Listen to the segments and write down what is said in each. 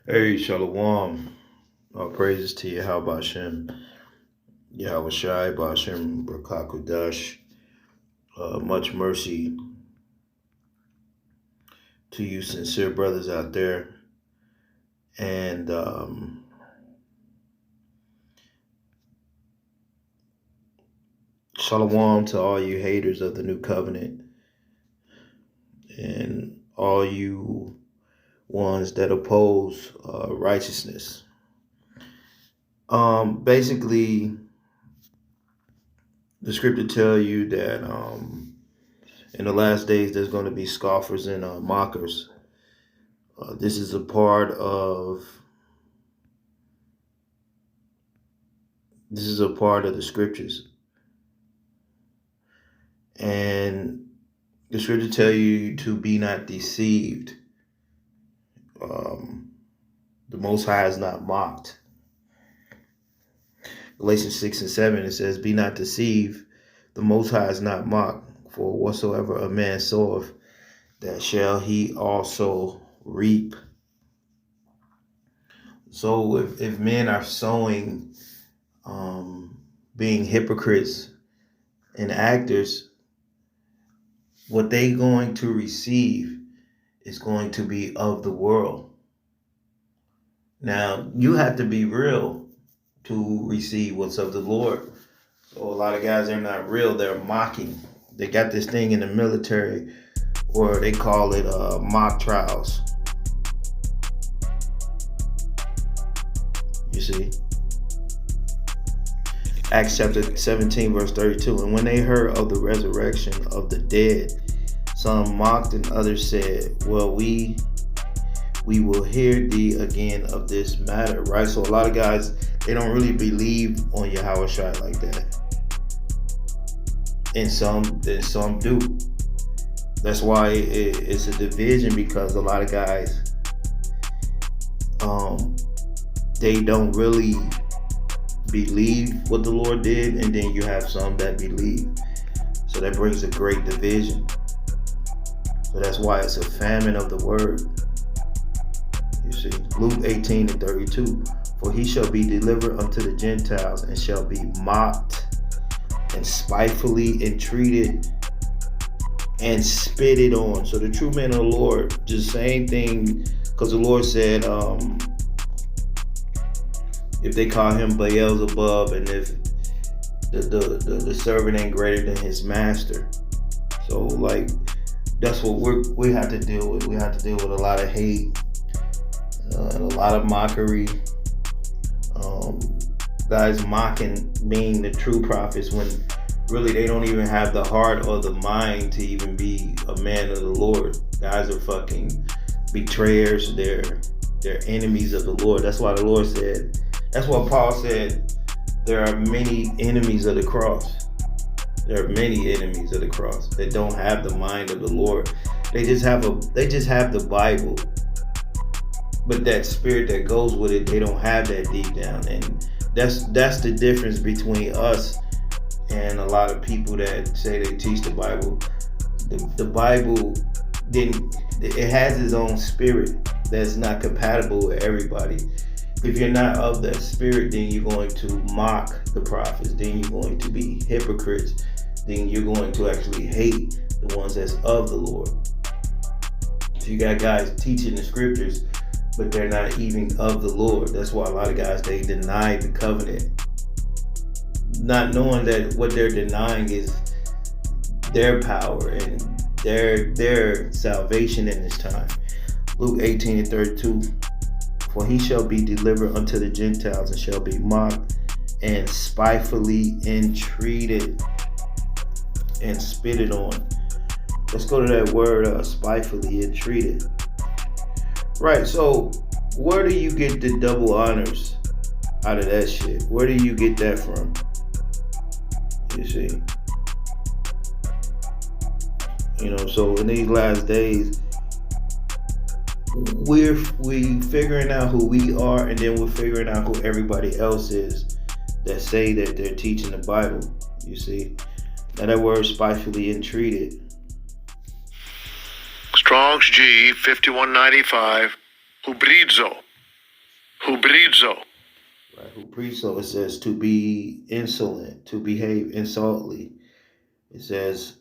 Hey, Shalom. All praises to you. How about Shem? Yahweh Shai, Bashem, Brakakudash. Much mercy to you, sincere brothers out there. And Shalom to all you haters of the new covenant and all you ones that oppose righteousness. Basically, the scripture tell you that in the last days there's going to be scoffers and mockers. This is a part of the scriptures, and the scripture tell you to be not deceived. The Most High is not mocked. Galatians 6:7, it says, "Be not deceived, the Most High is not mocked. For whatsoever a man soweth, that shall he also reap." So if men are sowing, being hypocrites and actors, what they going to receive is going to be of the world. Now, you have to be real to receive what's of the Lord. So a lot of guys, they're not real. They're mocking. They got this thing in the military, or they call it mock trials. You see? Acts chapter 17, verse 32. "And when they heard of the resurrection of the dead, some mocked and others said, well, we will hear thee again of this matter," right? So a lot of guys, they don't really believe on Yahweh Shai like that. And some do. That's why it's a division, because a lot of guys, they don't really believe what the Lord did, and then you have some that believe. So that brings a great division. So that's why it's a famine of the word. You see, Luke 18:32. "For he shall be delivered unto the Gentiles, and shall be mocked, and spitefully entreated, and spitted on." So the true man of the Lord, just same thing, because the Lord said, if they call him Beelzebub, and if the servant ain't greater than his master. So like, that's what we have to deal with. We have to deal with a lot of hate, and a lot of mockery. Guys mocking being the true prophets, when really they don't even have the heart or the mind to even be a man of the Lord. Guys are fucking betrayers. They're enemies of the Lord. That's why the Lord said, that's what Paul said, there are many enemies of the cross. There are many enemies of the cross that don't have the mind of the Lord. They just have the Bible, but that spirit that goes with it, they don't have that deep down. And that's the difference between us and a lot of people that say they teach the Bible. The Bible it has its own spirit that's not compatible with everybody. If you're not of that spirit, then you're going to mock the prophets. Then you're going to be hypocrites. Then you're going to actually hate the ones that's of the Lord. So you got guys teaching the scriptures, but they're not even of the Lord. That's why a lot of guys, they deny the covenant, not knowing that what they're denying is their power and their salvation in this time. Luke 18:32. "For he shall be delivered unto the Gentiles, and shall be mocked, and spitefully entreated, and spitted on." Let's go to that word, spitefully entreated. Right, so where do you get the double honors out of that shit? Where do you get that from? You see? So in these last days, we figuring out who we are, and then we're figuring out who everybody else is that say that they're teaching the Bible. You see? Now that word spitefully entreated. Strong's G 5195, hubridzo, Hubrizo. Right, who preach. So it says to be insolent, to behave insultly. It says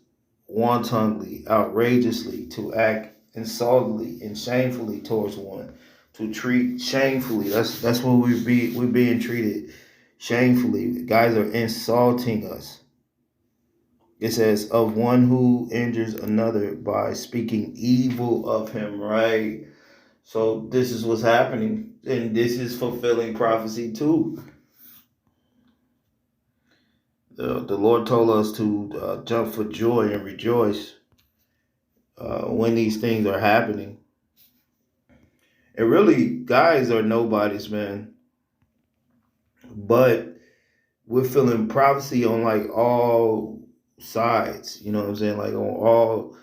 wantonly, outrageously, to act insultingly and shamefully towards one, to treat shamefully. That's what we're being treated shamefully. Guys are insulting us. It says of one who injures another by speaking evil of him, right? So this is what's happening, and this is fulfilling prophecy too. The Lord told us to jump for joy and rejoice when these things are happening. And really, guys are nobodies, man. But we're feeling prophecy on like all sides. You know what I'm saying? Like on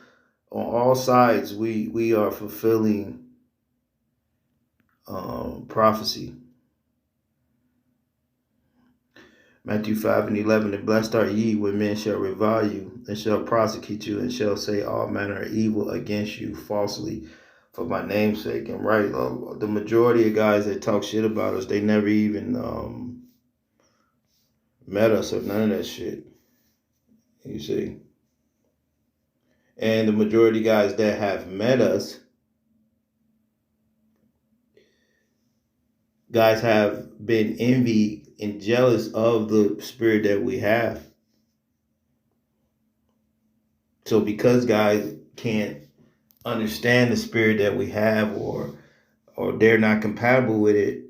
all sides, we are fulfilling prophecy. Matthew 5:11, and blessed are ye when men shall revile you, and shall prosecute you, and shall say all manner of evil against you falsely for my name's sake. And right, the majority of guys that talk shit about us, they never even met us or none of that shit. You see? And the majority of guys that have met us, guys have been envy and jealous of the spirit that we have. So because guys can't understand the spirit that we have, or they're not compatible with it,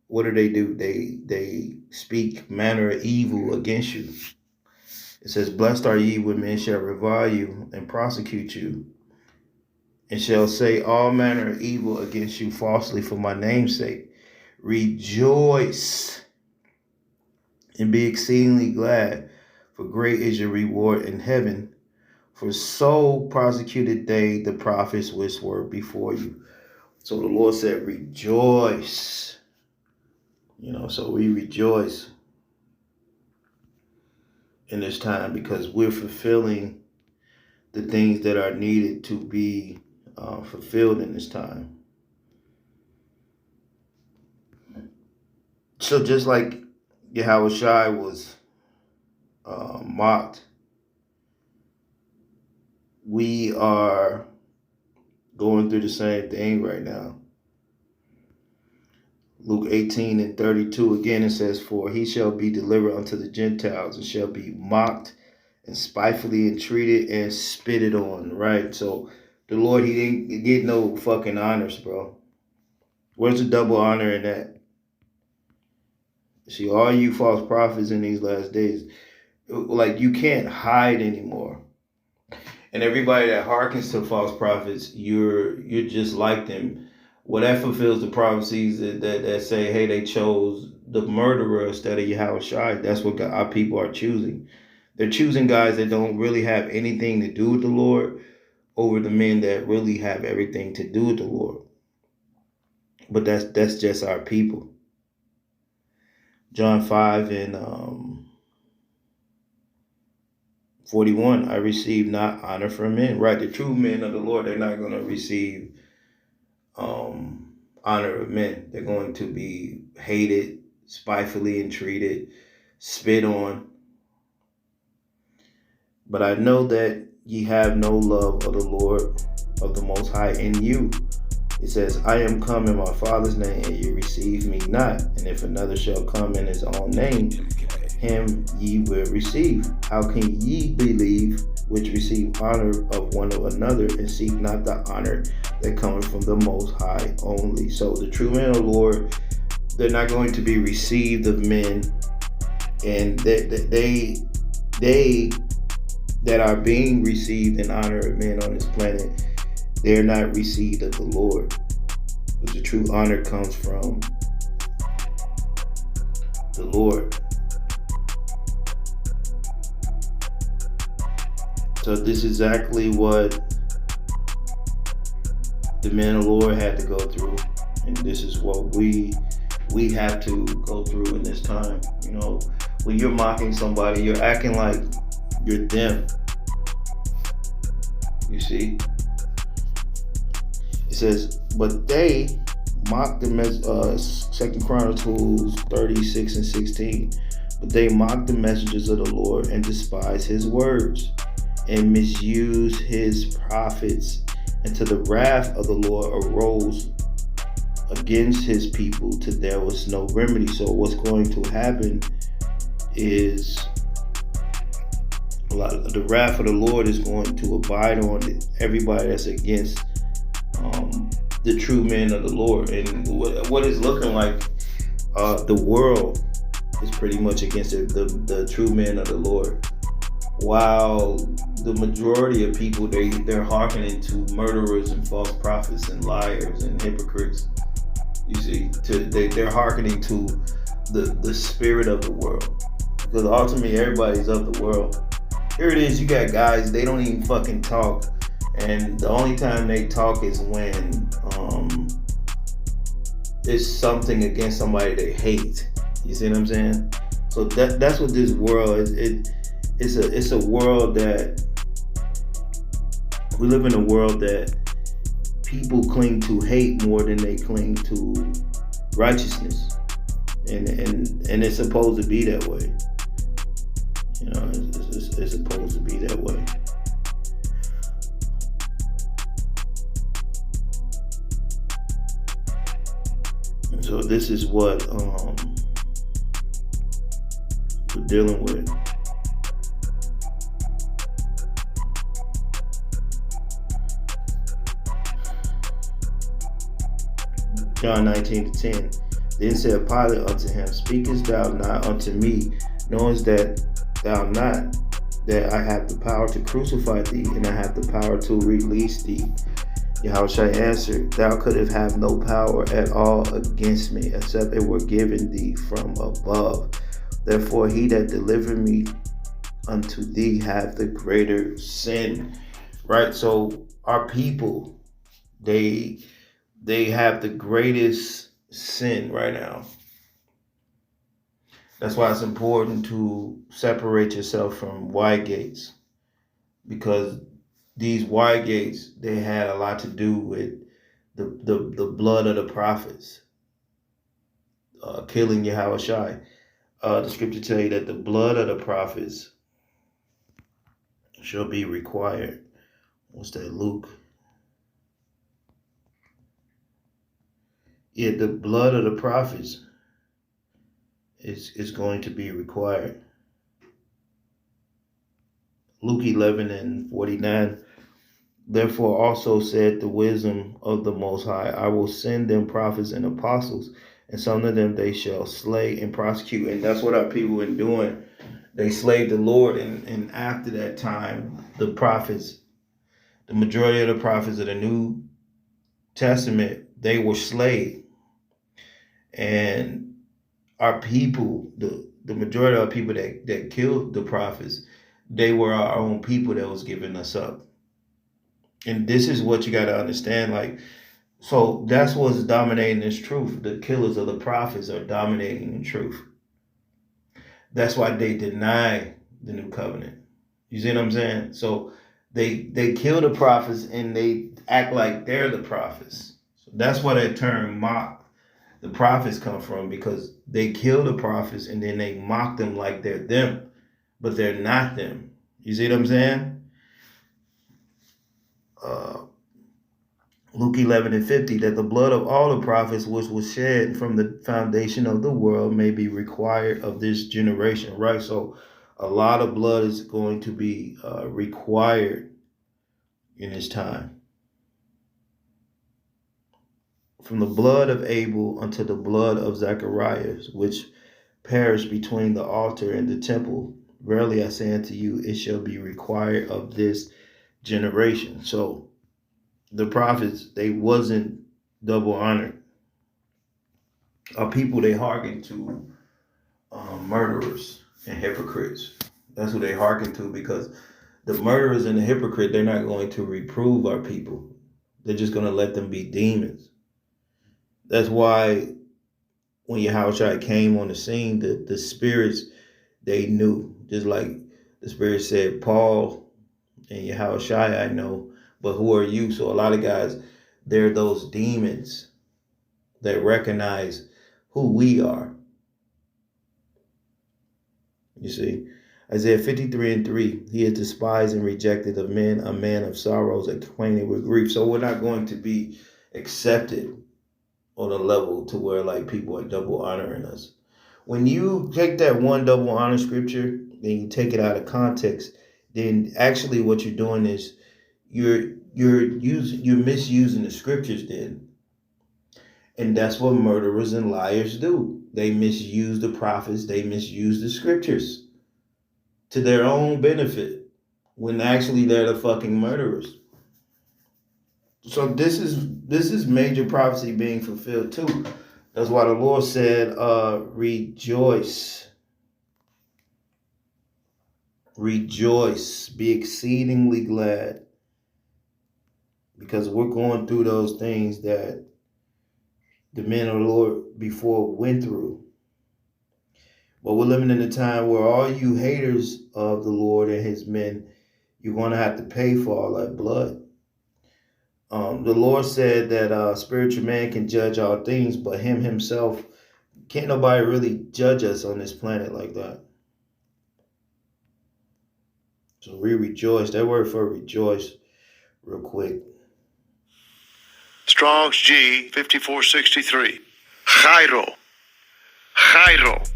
what do? They speak manner of evil against you. It says, blessed are ye when men shall revile you and prosecute you, and shall say all manner of evil against you falsely for my name's sake. Rejoice and be exceedingly glad, for great is your reward in heaven. For so prosecuted they the prophets which were before you. So the Lord said, rejoice. You know, so we rejoice in this time because we're fulfilling the things that are needed to be fulfilled in this time. So just like Yahushua was mocked, we are going through the same thing right now. Luke 18:32 again, it says, for he shall be delivered unto the Gentiles and shall be mocked and spitefully entreated and spitted on, right? So the Lord, he didn't get no fucking honors, bro. Where's the double honor in that? See, all you false prophets in these last days, like you can't hide anymore. And everybody that hearkens to false prophets, you're just like them. Well, that fulfills the prophecies that say, hey, they chose the murderer instead of Yahushua. That's what our people are choosing. They're choosing guys that don't really have anything to do with the Lord over the men that really have everything to do with the Lord. But that's just our people. John 5:41, I receive not honor from men. Right, the true men of the Lord, they're not going to receive honor of men. They're going to be hated, spitefully entreated, spit on. But I know that ye have no love of the Lord of the Most High in you. It says, I am come in my Father's name, and ye receive me not. And if another shall come in his own name, him ye will receive. How can ye believe which receive honor of one of another, and seek not the honor that cometh from the Most High only? So the true men of the Lord, they're not going to be received of men, and they that are being received in honor of men on this planet, they're not received of the Lord. But the true honor comes from the Lord. So this is exactly what the men of the Lord had to go through. And this is what we have to go through in this time. You know, when you're mocking somebody, you're acting like you're them. You see? It says, but they mocked the 2 Chronicles 36 and 16. But they mocked the messengers of the Lord and despised his words and misused his prophets. And to the wrath of the Lord arose against his people till there was no remedy. So what's going to happen is the wrath of the Lord is going to abide on everybody that's against the true men of the Lord. And what is looking like, the world is pretty much against the true men of the Lord, while the majority of people, they're hearkening to murderers and false prophets and liars and hypocrites. You see, they're hearkening to the spirit of the world, because ultimately everybody's of the world. Here it is, you got guys, they don't even fucking talk, and the only time they talk is when it's something against somebody they hate. You see what I'm saying? So that's what this world is. It's a world that we live in, a world that people cling to hate more than they cling to righteousness, and it's supposed to be that way. You know, it's supposed to be that way. So this is what we're dealing with. John 19:10. Then said Pilate unto him, Speakest thou not unto me, knowest that thou not that I have the power to crucify thee, and I have the power to release thee? Yahushua answered, Thou couldst have no power at all against me, except it were given thee from above. Therefore he that delivered me unto thee hath the greater sin. Right? So our people, they have the greatest sin right now. That's why it's important to separate yourself from Y-gates, because these Y-gates, they had a lot to do with the blood of the prophets, killing Yahushua. The scripture tell you that the blood of the prophets shall be required. What's that, Luke? Yeah, the blood of the prophets is going to be required. Luke 11 and 49. Therefore also said the wisdom of the Most High, I will send them prophets and apostles, and some of them they shall slay and prosecute. And that's what our people are doing. They slayed the Lord, and after that time, the prophets, the majority of the prophets of the New Testament, they were slayed. And our people, the majority of our people that killed the prophets, they were our own people that was giving us up. And this is what you got to understand. Like, so that's what's dominating this truth. The killers of the prophets are dominating the truth. That's why they deny the new covenant. You see what I'm saying? So they kill the prophets and they act like they're the prophets. So that's why that term mock the prophets come from, because they kill the prophets and then they mock them like they're them, but they're not them. You see what I'm saying? Luke 11 and 50, that the blood of all the prophets which was shed from the foundation of the world may be required of this generation, right? So a lot of blood is going to be required in this time. From the blood of Abel unto the blood of Zacharias, which perished between the altar and the temple, verily I say unto you, it shall be required of this generation. So the prophets, they wasn't double honored. Our people, they hearken to murderers and hypocrites. That's who they hearken to, because the murderers and the hypocrite, they're not going to reprove our people. They're just going to let them be demons. That's why when Yahushua came on the scene, the spirits, they knew. Just like the spirit said, Paul and Yahushua I know, but who are you? So a lot of guys, they're those demons that recognize who we are. You see, Isaiah 53:3, he is despised and rejected of men, a man of sorrows, acquainted with grief. So we're not going to be accepted on a level to where like people are double honoring us. When you take that one double honor scripture, then you take it out of context, then actually what you're doing is you're misusing the scriptures then. And that's what murderers and liars do. They misuse the prophets, they misuse the scriptures to their own benefit when actually they're the fucking murderers. So this is major prophecy being fulfilled too. That's why the Lord said, rejoice. Rejoice. Be exceedingly glad. Because we're going through those things that the men of the Lord before went through. But we're living in a time where all you haters of the Lord and his men, you're going to have to pay for all that blood. The Lord said that spiritual man can judge all things, but him himself, can't nobody really judge us on this planet like that. So we rejoice. That word for rejoice, real quick. Strong's G 5463. Chairo. Chairo.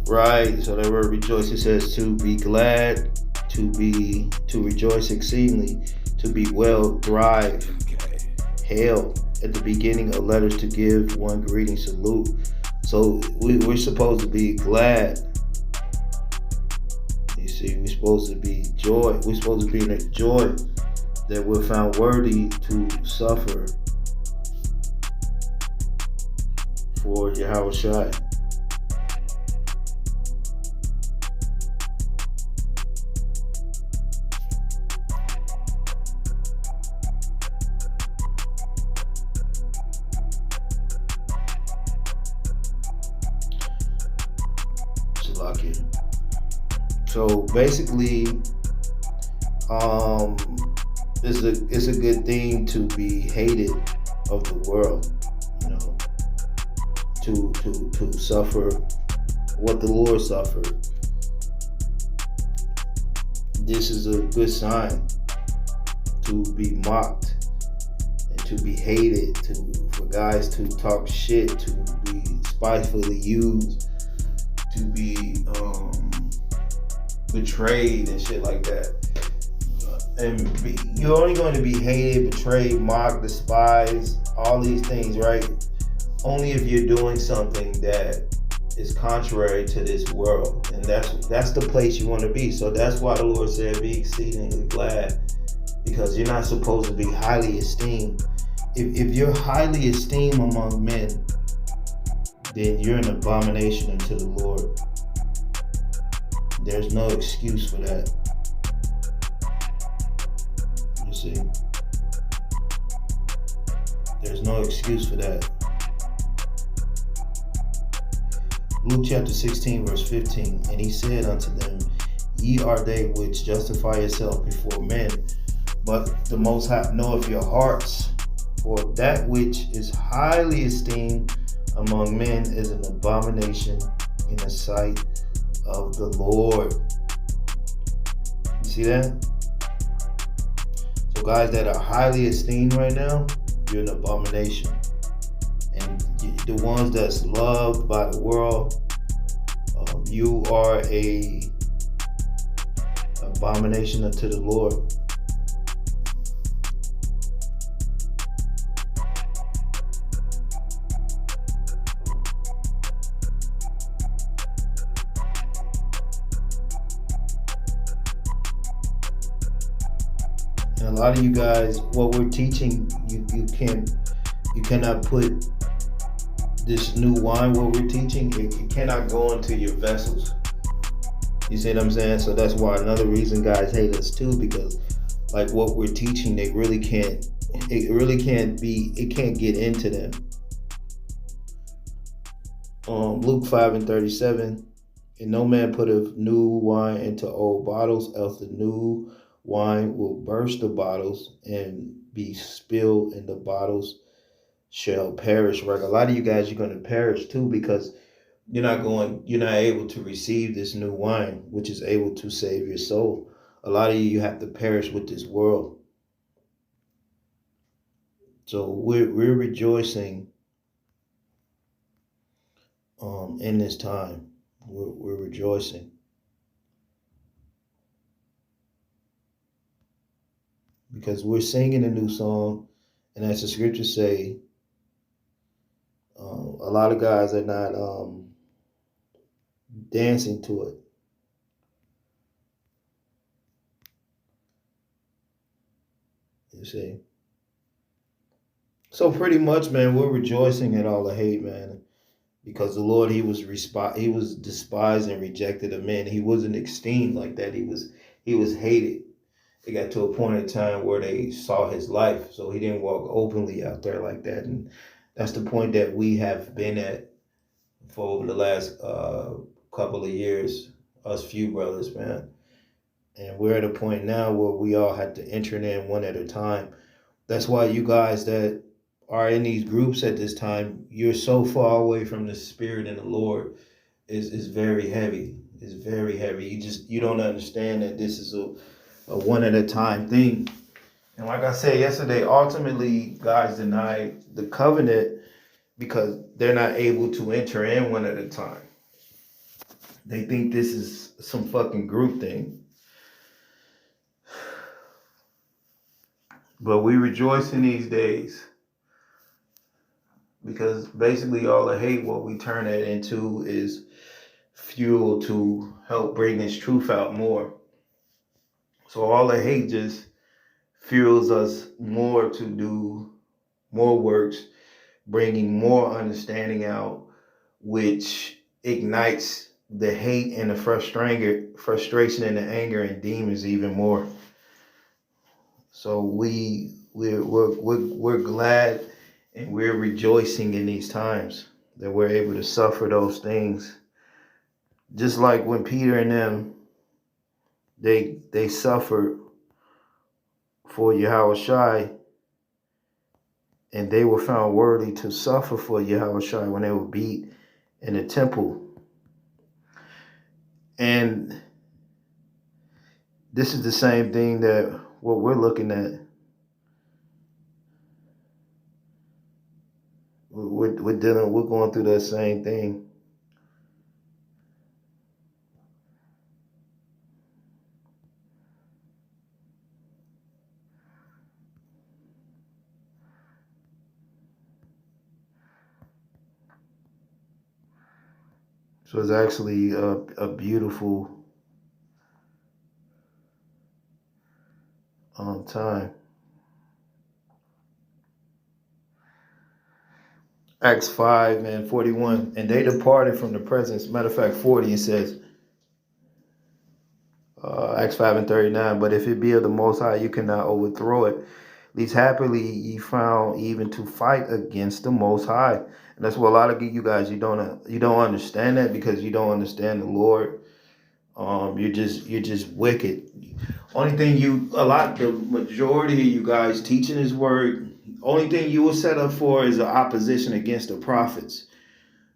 Right. So that word rejoice, it says to be glad, to rejoice exceedingly, to be well, thrive, hail. At the beginning of letters to give one greeting, salute. So we're supposed to be glad. You see, we're supposed to be joy. We're supposed to be in a joy that we're found worthy to suffer for Yahweh Shai. So basically, it's a good thing to be hated of the world, you know, to suffer what the Lord suffered. This is a good sign to be mocked and to be hated, for guys to talk shit, to be spitefully used, to be betrayed and shit like that. And you're only going to be hated, betrayed, mocked, despised, all these things, right? Only if you're doing something that is contrary to this world. And that's the place you want to be. So that's why the Lord said, be exceedingly glad, because you're not supposed to be highly esteemed. If you're highly esteemed among men, then you're an abomination unto the Lord. There's no excuse for that. You see? There's no excuse for that. Luke chapter 16, verse 15. And he said unto them, ye are they which justify yourself before men, but the Most High knoweth your hearts. For that which is highly esteemed among men is an abomination in the sight of the Lord. You see that? So guys that are highly esteemed right now, you're an abomination. And the ones that's loved by the world, you are a abomination unto the Lord. And a lot of you guys, what we're teaching, you cannot put this new wine, what we're teaching, it cannot go into your vessels. You see what I'm saying? So that's why another reason guys hate us too, because like what we're teaching, it can't get into them. Luke 5:37, and no man putteth new wine into old bottles, else the new wine will burst the bottles and be spilled, and the bottles shall perish. Right? A lot of you guys, you're going to perish too, because you're not able to receive this new wine, which is able to save your soul. A lot of you have to perish with this world. So we're rejoicing in this time. We're rejoicing. Because we're singing a new song, and as the scriptures say, a lot of guys are not dancing to it. You see? So pretty much, man, we're rejoicing at all the hate, man, because the Lord, he was despised and rejected of men. He wasn't esteemed like that. He was hated. It got to a point in time where they saw his life, so he didn't walk openly out there like that. And that's the point that we have been at for over the last couple of years, us few brothers, man. And we're at a point now where we all have to enter in one at a time. That's why you guys that are in these groups at this time, you're so far away from the Spirit and the Lord. Is very heavy. It's very heavy. You don't understand that this is a one at a time thing. And like I said yesterday, ultimately, guys deny the covenant because they're not able to enter in one at a time. They think this is some fucking group thing. But we rejoice in these days because basically all the hate, what we turn that into is fuel to help bring this truth out more. So all the hate just fuels us more to do more works, bringing more understanding out, which ignites the hate and the frustration and the anger and demons even more. So we're glad and we're rejoicing in these times that we're able to suffer those things. Just like when Peter and them, they suffered for Yahushua, and they were found worthy to suffer for Yahushua when they were beat in the temple. And this is the same thing that what we're looking at. We're going through that same thing. So it's actually a beautiful time. Acts 5 and 41. And they departed from the presence. Matter of fact, 40, it says, Acts 5 and 39. But if it be of the Most High, you cannot overthrow it. Least happily ye found even to fight against the Most High. And that's what a lot of you guys, you don't understand that because you don't understand the Lord. You're just wicked. Only thing the majority of you guys teaching his word, only thing you were set up for is an opposition against the prophets,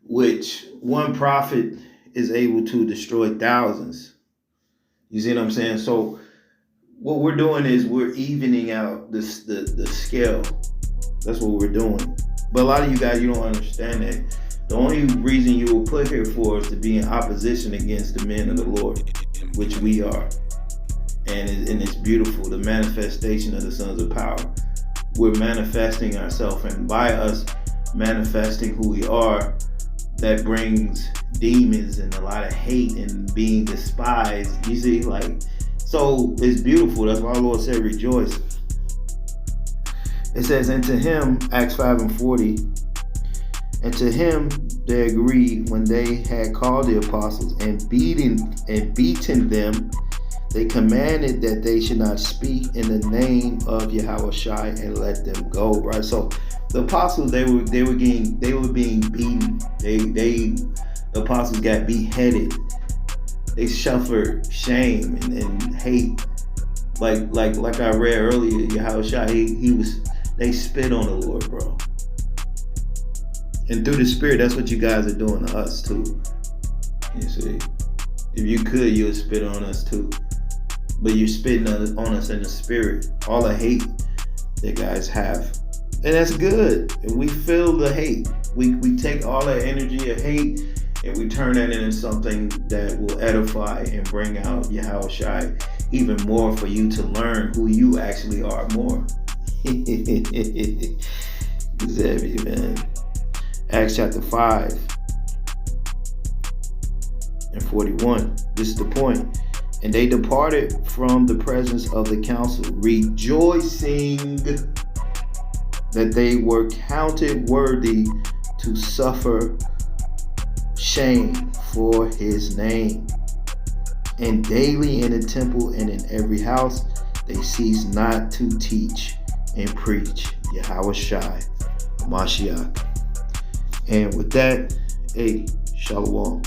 which one prophet is able to destroy thousands. You see what I'm saying? So what we're doing is we're evening out the scale. That's what we're doing. But a lot of you guys, you don't understand that. The only reason you were put here for is to be in opposition against the men of the Lord, which we are. And it's beautiful, the manifestation of the sons of power. We're manifesting ourselves, and by us manifesting who we are, that brings demons and a lot of hate and being despised. You see, so it's beautiful. That's why the Lord said rejoice. It says, and to him, Acts 5 and 40, and to him they agreed when they had called the apostles and beaten them, they commanded that they should not speak in the name of Yahushua and let them go. Right. So the apostles, they were being beaten. The apostles got beheaded. They suffered shame and hate. Like I read earlier, Yahushua, they spit on the Lord, bro. And through the Spirit, that's what you guys are doing to us too. You see, if you could, you'll spit on us too. But you're spitting on us in the Spirit. All the hate that guys have. And that's good. And we feel the hate. We take all that energy of hate and we turn that into something that will edify and bring out Yahushua even more for you to learn who you actually are more. Xavier, man. Acts chapter 5 and 41. This is the point. And they departed from the presence of the council, rejoicing that they were counted worthy to suffer shame for his name. And daily in the temple and in every house, they ceased not to teach and preach Yahushua Mashiach. And with that, hey, Shalom.